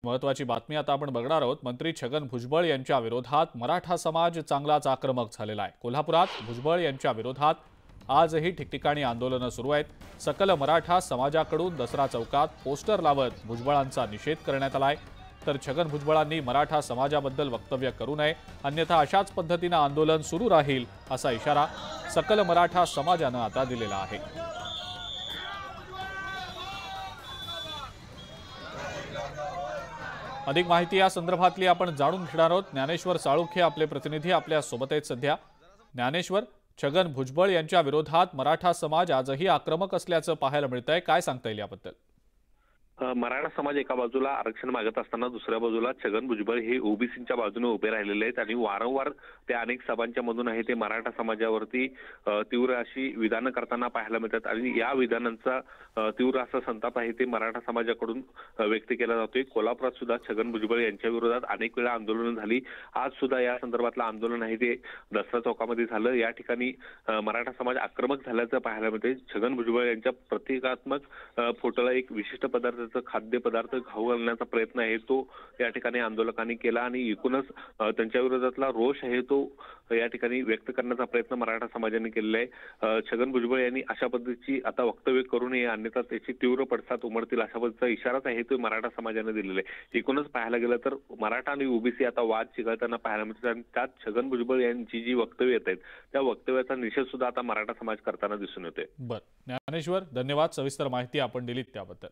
महत्वाची बातमी आता आपण बघणार आहोत। मंत्री छगन भुजबळ यांच्या विरोधात मराठा समाज चांगलाच आक्रमक झालेला आहे। कोल्हापुरात भुजबळ यांच्या विरोधात आजही ठिकठिकाणी आंदोलनं सुरू आहेत। सकल मराठा समाजाकडून दसरा चौकात पोस्टर लावत भुजबळांचा निषेध करण्यात आलाय। तर छगन भुजबळांनी मराठा समाजाबद्दल वक्तव्य करू नये, अन्यथा अशाच पद्धतीने आंदोलन सुरू राहील असा इशारा सकल मराठा समाजानं आता दिलेला आहे। अधिक माहिती या संदर्भातली आपण जाणून घेणार आहोत। ज्ञानेश्वर साळुंखे आपले प्रतिनिधी आपल्या सोबत आहेत सध्या। ज्ञानेश्वर, छगन भुजबळ यांच्या विरोधात मराठा समाज आजही आक्रमक असल्याचं पाहायला मिळतंय, काय सांगता येईल याबद्दल? मराठा समाज एका बाजूला आरक्षण मागत असताना दुसऱ्या बाजूला छगन भुजबळ हे ओबीसीच्या बाजूने उभे राहिलेले आहेत आणि वारंवार ते अनेक सभांच्या मधून आहे ते मराठा समाजावरती तीव्र अशी विधानं करताना पाहायला मिळतात आणि या विधानांचा तीव्र असा संताप आहे ते मराठा समाजाकडून व्यक्त केला जातोय। कोल्हापुरात सुद्धा छगन भुजबळ यांच्या विरोधात अनेक वेळा आंदोलन झाली। आज सुद्धा या संदर्भातलं आंदोलन आहे ते दसरा चौकामध्ये झालं। या ठिकाणी मराठा समाज आक्रमक झाल्याचं पाहायला मिळते। छगन भुजबळ यांच्या प्रतिकात्मक फोटोला एक विशिष्ट पदार्थ खाद्यपदार्थ खाऊ घालण्याचा प्रयत्न आहे तो या ठिकाणी आंदोलकांनी केला आणि एकूणच त्यांच्या विरोधातला रोष आहे तो या ठिकाणी व्यक्त करण्याचा प्रयत्न मराठा समाजाने केलेला आहे। छगन भुजबळ यांनी अशा पद्धतीची आता वक्तव्य करू नये, अन्यथा त्याची तीव्र पडसाद उमटतील अशा पद्धतीचा इशाराच आहे तो मराठा समाजाने दिलेला आहे। एकूणच पाहायला गेलं तर मराठा आणि ओबीसी आता वाद चिघळताना पाहायला मिळतात आणि त्यात छगन भुजबळ यांची जी वक्तव्य येत आहेत त्या वक्तव्याचा निषेध सुद्धा आता मराठा समाज करताना दिसून येतोय। बरं, ज्ञानेश्वर, धन्यवाद। सविस्तर माहिती आपण दिलीत त्याबद्दल।